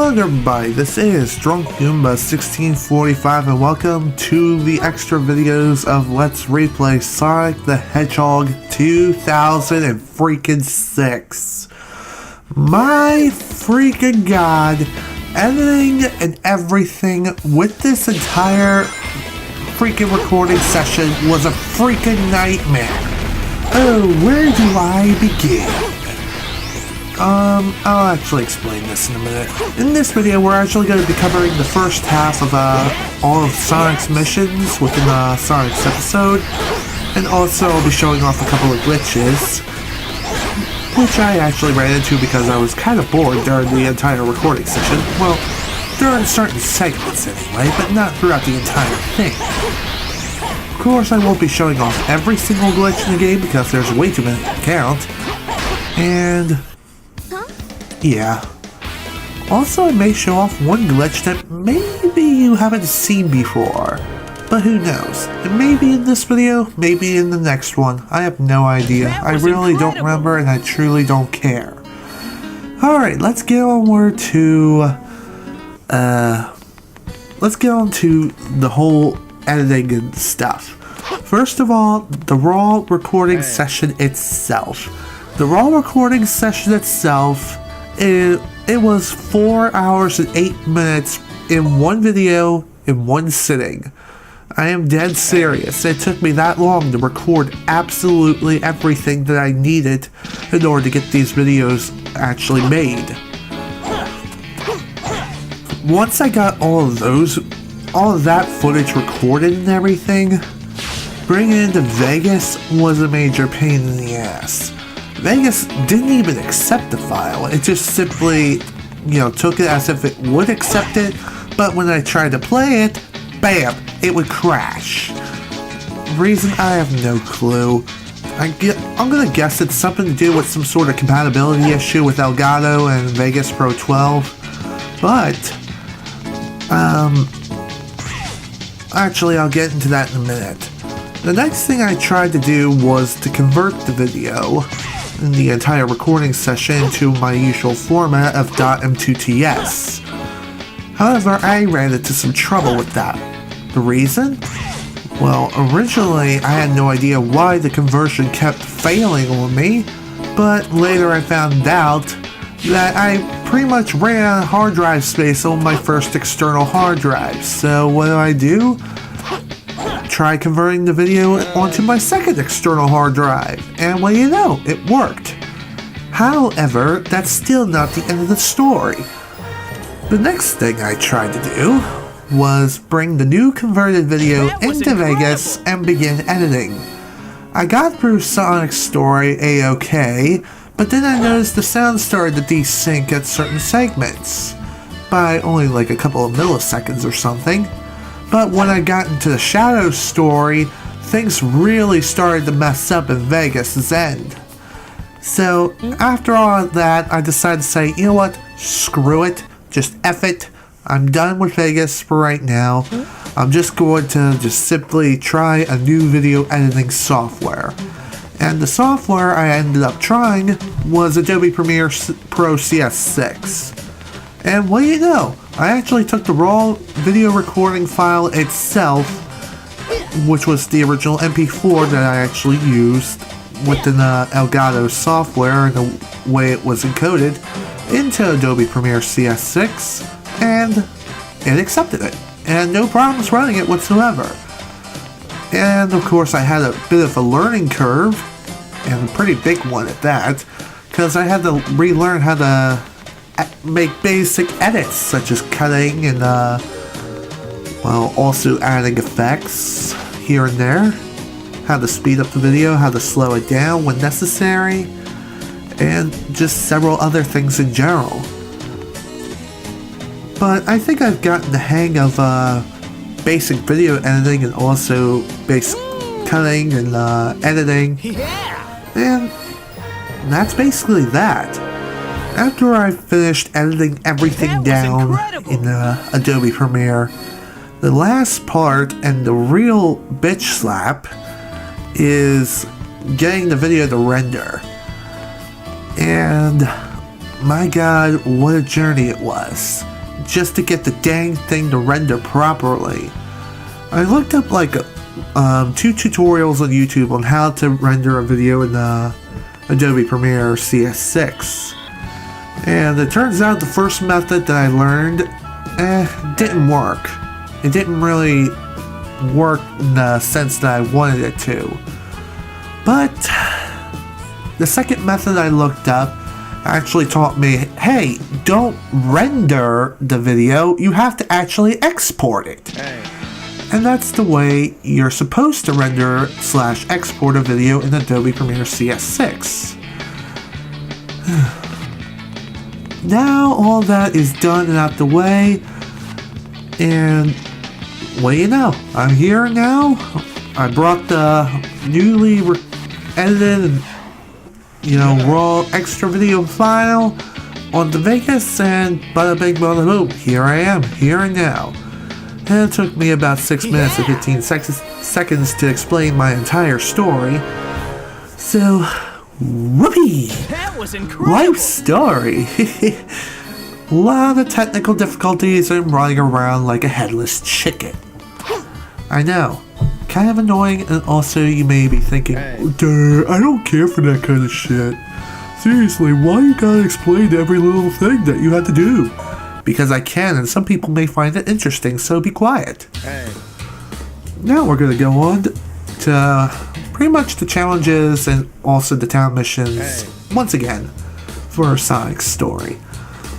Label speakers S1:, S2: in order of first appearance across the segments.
S1: Hello everybody, this is Drunk Goomba 1645 and welcome to the extra videos of Let's Replay Sonic the Hedgehog 2006. My freaking god, editing and everything with this entire freaking recording session was a freaking nightmare. Oh, where do I begin? I'll actually explain this in a minute. In this video, we're actually going to be covering the first half of, all of Sonic's missions within, Sonic's episode. And also, I'll be showing off a couple of glitches, which I actually ran into because I was kind of bored during the entire recording session. Well, during certain segments anyway, but not throughout the entire thing. Of course, I won't be showing off every single glitch in the game because there's way too many to count. And yeah. Also, I may show off one glitch that maybe you haven't seen before. But who knows? It may be in this video, maybe in the next one. I have no idea. I really don't remember and I truly don't care. Alright, let's get onward to... let's get on to the whole editing and stuff. First of all, the raw recording session itself. The raw recording session itself... It was 4 hours and 8 minutes in one video in one sitting. I am dead serious. It took me that long to record absolutely everything that I needed in order to get these videos actually made. Once I got all of that footage recorded and everything, bringing it into Vegas was a major pain in the ass. Vegas didn't even accept the file. It just simply, took it as if it would accept it, but when I tried to play it, bam, it would crash. Reason, I have no clue. I'm gonna guess it's something to do with some sort of compatibility issue with Elgato and Vegas Pro 12, but, actually I'll get into that in a minute. The next thing I tried to do was to convert the video in the entire recording session to my usual format of .m2ts. However, I ran into some trouble with that. The reason? Well, originally I had no idea why the conversion kept failing on me, but later I found out that I pretty much ran out of hard drive space on my first external hard drive. So what do? Try converting the video onto my second external hard drive, and well, it worked. However, that's still not the end of the story. The next thing I tried to do was bring the new converted video into Vegas and begin editing. I got through Sonic's story a-okay, but then I noticed the sound started to desync at certain segments, by only like a couple of milliseconds or something. But when I got into the Shadow story, things really started to mess up in Vegas' end. So, after all of that, I decided to say, you know what, screw it, just F it, I'm done with Vegas for right now. I'm just going to simply try a new video editing software. And the software I ended up trying was Adobe Premiere Pro CS6. And what do you know? I actually took the raw video recording file itself, which was the original MP4 that I actually used within Elgato software and the way it was encoded, into Adobe Premiere CS6, and it accepted it. And no problems running it whatsoever. And of course I had a bit of a learning curve, and a pretty big one at that, because I had to relearn how to make basic edits such as cutting and also adding effects here and there, how to speed up the video, how to slow it down when necessary, and just several other things in general. But I think I've gotten the hang of basic video editing and also basic cutting and editing, and that's basically that. After I finished editing everything down in Adobe Premiere, the last part and the real bitch slap is getting the video to render. And my god, what a journey it was. Just to get the dang thing to render properly. I looked up like 2 tutorials on YouTube on how to render a video in Adobe Premiere CS6. And it turns out the first method that I learned, didn't work. It didn't really work in the sense that I wanted it to. But the second method I looked up actually taught me, hey, don't render the video, you have to actually export it. Hey. And that's the way you're supposed to render / export a video in Adobe Premiere CS6. Now all that is done and out the way, and what do you know? I'm here now. I brought the newly edited and raw extra video file onto Vegas, and bada bing bada boom, here I am, here and now. And it took me about 6 minutes and 15 seconds to explain my entire story. So, whoopee!
S2: That was incredible!
S1: Life story! A lot of technical difficulties and running around like a headless chicken. I know. Kind of annoying, and also you may be thinking, duh, I don't care for that kind of shit. Seriously, why you gotta explain every little thing that you had to do? Because I can, and some people may find it interesting, so be quiet. Now we're gonna go on to pretty much the challenges and also the town missions once again for Sonic's story.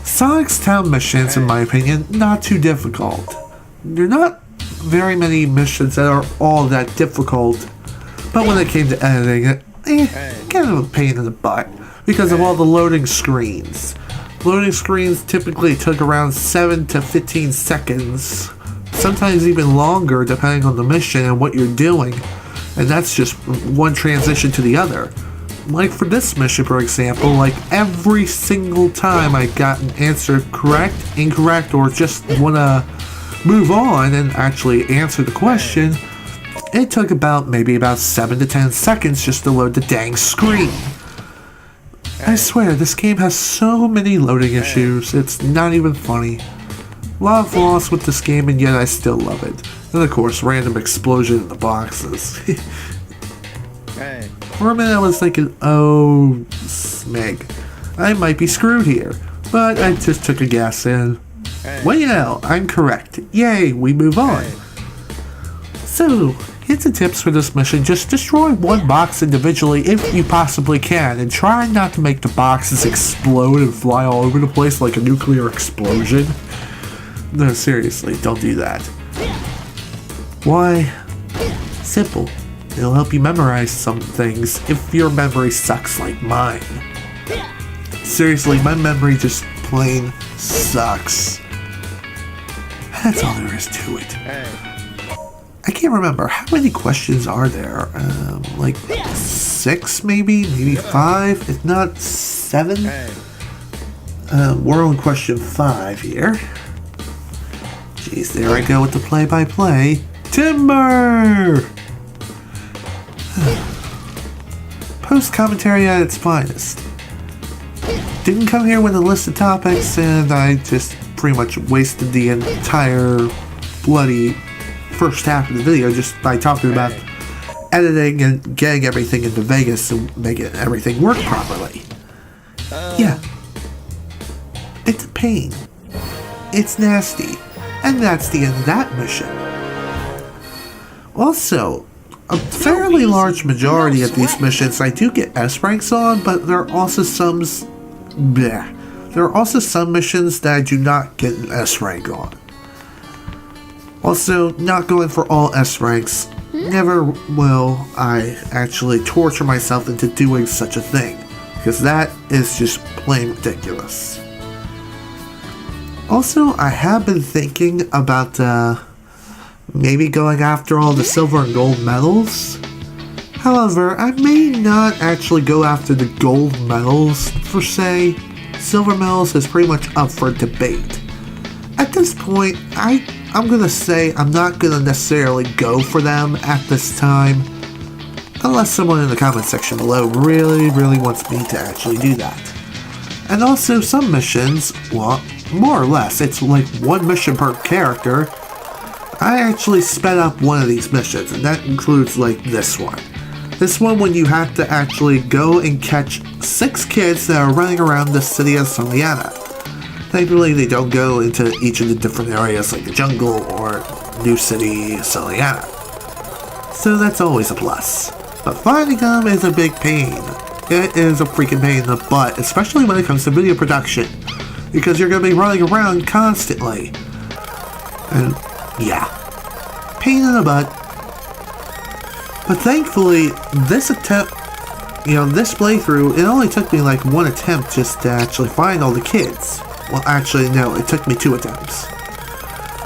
S1: Sonic's town missions, in my opinion, not too difficult. They're not very many missions that are all that difficult, but when it came to editing, kind of a pain in the butt because of all the loading screens. Loading screens typically took around 7 to 15 seconds, sometimes even longer depending on the mission and what you're doing, and that's just one transition to the other. Like for this mission, for example, like every single time I got an answer correct, incorrect, or just want to move on and actually answer the question, it took maybe about 7 to 10 seconds just to load the dang screen. I swear, this game has so many loading issues, it's not even funny. A lot of flaws with this game, and yet I still love it. And of course, random explosion in the boxes. For a minute I was thinking, oh, smeg, I might be screwed here. But I just took a guess and, well, I'm correct. Yay, we move on. So, here's the tips for this mission. Just destroy one box individually if you possibly can, and try not to make the boxes explode and fly all over the place like a nuclear explosion. No, seriously, don't do that. Why? Simple. It'll help you memorize some things if your memory sucks like mine. Seriously, my memory just plain sucks. That's all there is to it. I can't remember, how many questions are there? Like 6 maybe 5, if not 7? We're on question 5 here. Jeez, there I go with the play-by-play. Timber! Post-commentary at its finest. Didn't come here with a list of topics, and I just pretty much wasted the entire bloody first half of the video just by talking about editing and getting everything into Vegas and making everything work properly. Yeah. It's a pain. It's nasty. And that's the end of that mission. Also, a fairly large majority of these missions I do get S ranks on, but there are also some missions that I do not get an S rank on. Also, not going for all S ranks. Never will I actually torture myself into doing such a thing, because that is just plain ridiculous. Also, I have been thinking about maybe going after all the silver and gold medals. However, I may not actually go after the gold medals per se. Silver medals is pretty much up for debate. At this point, I'm gonna say I'm not gonna necessarily go for them at this time, unless someone in the comment section below really wants me to actually do that. And also some missions, well, more or less, it's like one mission per character. I actually sped up one of these missions, and that includes like this one. This one when you have to actually go and catch 6 kids that are running around the city of Soliana. Thankfully, they don't go into each of the different areas like the jungle or New City, Soliana. So that's always a plus. But finding them is a big pain. It is a freaking pain in the butt, especially when it comes to video production. Because you're going to be running around constantly. And yeah, pain in the butt. But thankfully, this attempt, this playthrough, it only took me like one attempt just to actually find all the kids. Well, actually, no, it took me 2 attempts.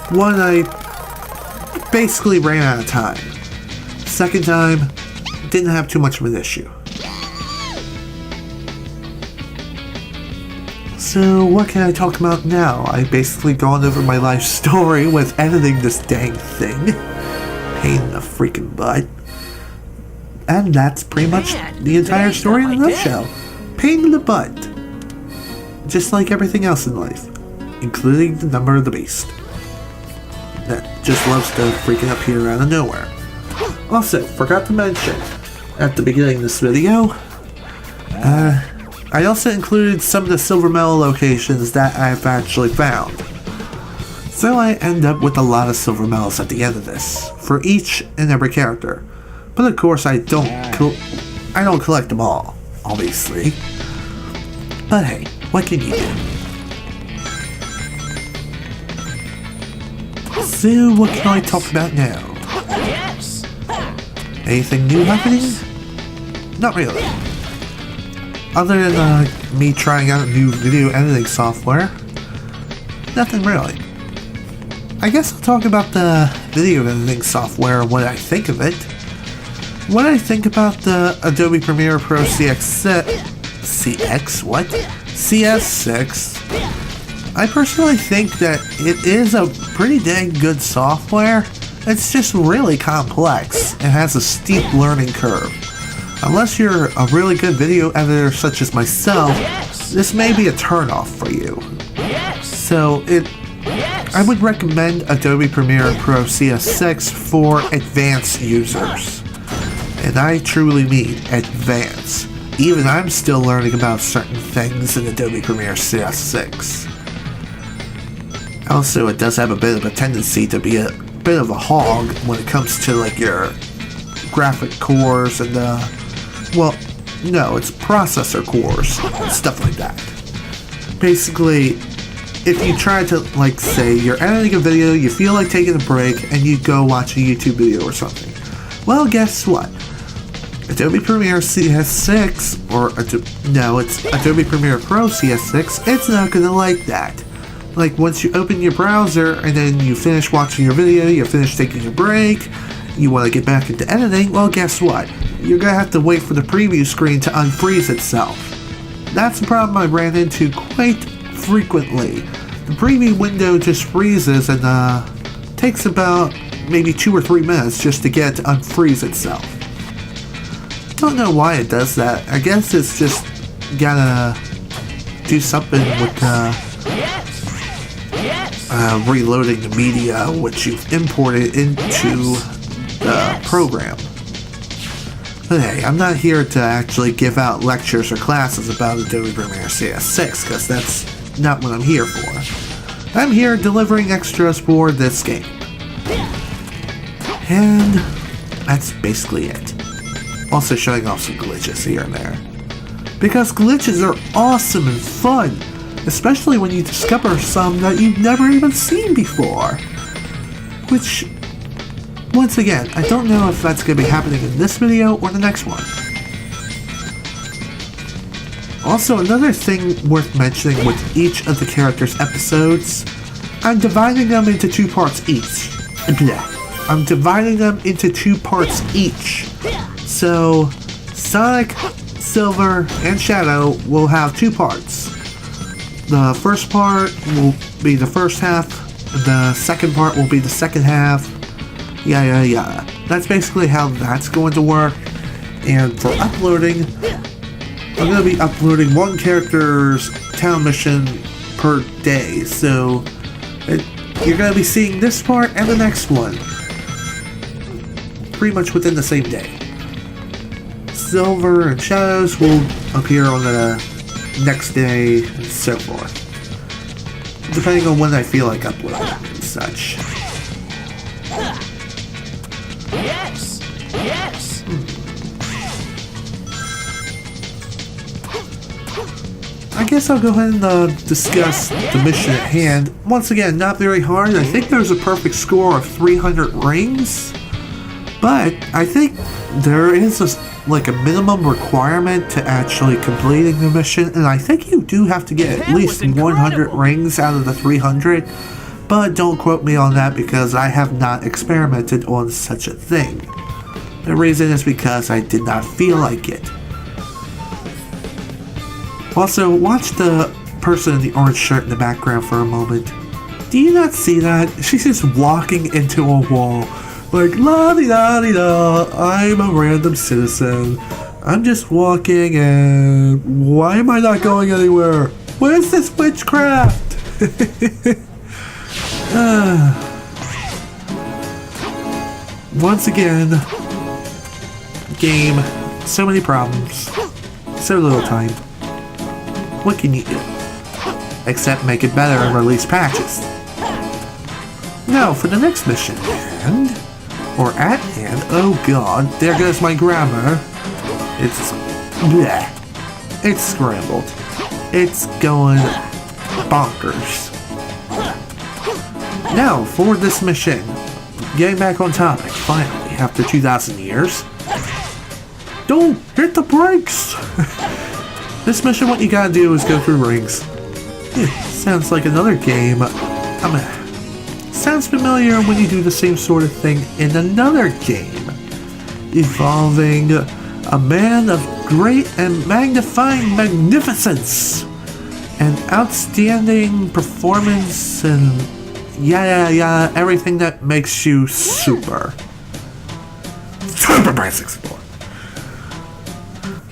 S1: One, I basically ran out of time. Second time, didn't have too much of an issue. So, what can I talk about now? I've basically gone over my life story with editing this dang thing. Pain in the freaking butt. And that's pretty much the entire story in a nutshell. Pain in the butt. Just like everything else in life. Including the number of the beast. That just loves to freaking appear out of nowhere. Also, forgot to mention, at the beginning of this video, I also included some of the silver medal locations that I've actually found. So I end up with a lot of silver medals at the end of this, for each and every character. But of course I don't collect them all, obviously. But hey, what can you do? So what can I talk about now? Anything new happening? Not really. Other than me trying out new video editing software, nothing really. I guess I'll talk about the video editing software and what I think of it. What I think about the Adobe Premiere Pro CS6, I personally think that it is a pretty dang good software. It's just really complex and has a steep learning curve. Unless you're a really good video editor such as myself, this may be a turnoff for you. So I would recommend Adobe Premiere Pro CS6 for advanced users. And I truly mean advanced. Even I'm still learning about certain things in Adobe Premiere CS6. Also, it does have a bit of a tendency to be a bit of a hog when it comes to like your graphic cores and well, no, it's processor cores, stuff like that. Basically, if you try to, like, say, you're editing a video, you feel like taking a break, and you go watch a YouTube video or something. Well, guess what? Adobe Premiere CS6, it's Adobe Premiere Pro CS6, it's not gonna like that. Like, once you open your browser, and then you finish watching your video, you finish taking a break, you want to get back into editing, well, guess what? You're going to have to wait for the preview screen to unfreeze itself. That's a problem I ran into quite frequently. The preview window just freezes and takes about maybe 2 or 3 minutes just to get it to unfreeze itself. Don't know why it does that. I guess it's just gotta do something with reloading the media which you've imported into the program. But hey, I'm not here to actually give out lectures or classes about Adobe Premiere CS6, because that's not what I'm here for. I'm here delivering extras for this game. And that's basically it. Also showing off some glitches here and there. Because glitches are awesome and fun, especially when you discover some that you've never even seen before. Which, once again, I don't know if that's going to be happening in this video or the next one. Also, another thing worth mentioning with each of the characters' episodes, I'm dividing them into 2 parts each. I'm dividing them into 2 parts each. So, Sonic, Silver, and Shadow will have 2 parts. The first part will be the first half, the second part will be the second half, yada yada. That's basically how that's going to work. And for uploading, I'm going to be uploading one character's town mission per day, so you're going to be seeing this part and the next one pretty much within the same day. Silver and shadows will appear on the next day and so forth, depending on when I feel like uploading and such.
S2: Yes! Yes!
S1: I guess I'll go ahead and discuss the mission at hand. Once again, not very hard. I think there's a perfect score of 300 rings, but I think there is like a minimum requirement to actually completing the mission, and I think you do have to get at least 100 rings out of the 300, but don't quote me on that because I have not experimented on such a thing. The reason is because I did not feel like it. Also, watch the person in the orange shirt in the background for a moment. Do you not see that? She's just walking into a wall. Like, la-di-da-di-da, I'm a random citizen. I'm just walking and why am I not going anywhere? Where's this witchcraft? Once again, game, so many problems, so little time. What can you do? Except make it better and release patches. Now for the next mission, at hand, oh god, there goes my grammar. It's bleh. It's scrambled. It's going bonkers. Now for this mission, getting back on topic, finally, after 2,000 years. Don't hit the brakes! This mission, what you gotta do is go through rings. Sounds like another game. Sounds familiar when you do the same sort of thing in another game, involving a man of great and magnifying magnificence, and outstanding performance, and yeah, everything that makes you super basic sport.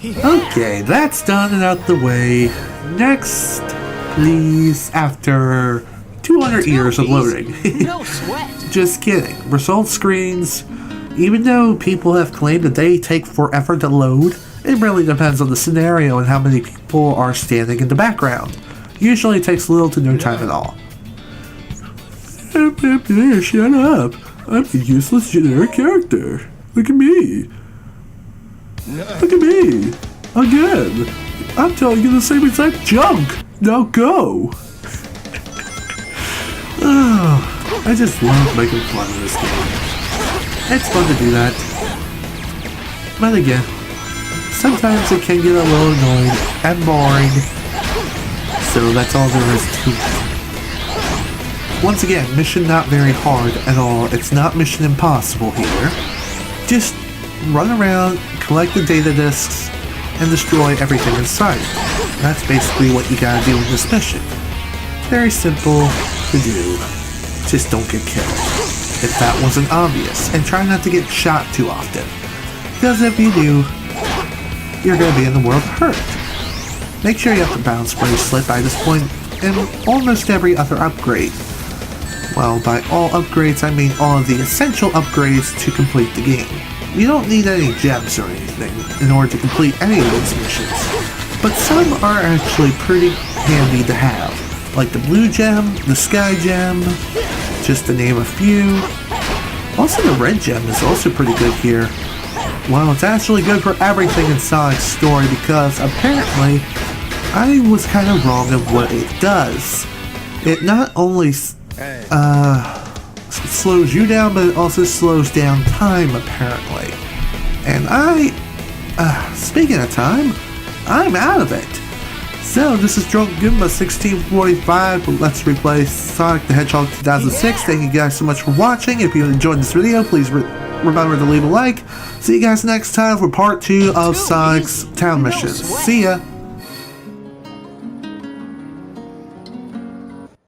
S1: Okay, that's done and out the way. Next, please, after 200 years of loading.
S2: No sweat.
S1: Just kidding. Result screens, even though people have claimed that they take forever to load, it really depends on the scenario and how many people are standing in the background. Usually it takes little to no time at all. Shut up. I'm a useless generic character. Look at me. Look at me! Again! I'm telling you the same exact junk! Now go! I just love making fun of this game. It's fun to do that. But again, sometimes it can get a little annoying and boring. So that's all there is to it. Once again, mission not very hard at all. It's not Mission Impossible here. Just run around, collect the data disks, and destroy everything inside. That's basically what you gotta do in this mission. Very simple to do. Just don't get killed. If that wasn't obvious, and try not to get shot too often. Because if you do, you're gonna be in the world hurt. Make sure you have the bounce bracelet by this point in almost every other upgrade. Well, by all upgrades, I mean all of the essential upgrades to complete the game. You don't need any gems or anything in order to complete any of these missions, but some are actually pretty handy to have, like the blue gem, the sky gem, just to name a few. Also the red gem is also pretty good here. Well, it's actually good for everything in Sonic's story because apparently I was kind of wrong of what it does. It not only slows you down, but it also slows down time, apparently. And speaking of time, I'm out of it. So, this is Drunk Goomba 1645. Let's replay Sonic the Hedgehog 2006. Thank you guys so much for watching. If you enjoyed this video, please remember to leave a like. See you guys next time for part 2 of Sonic's Town Missions. See ya!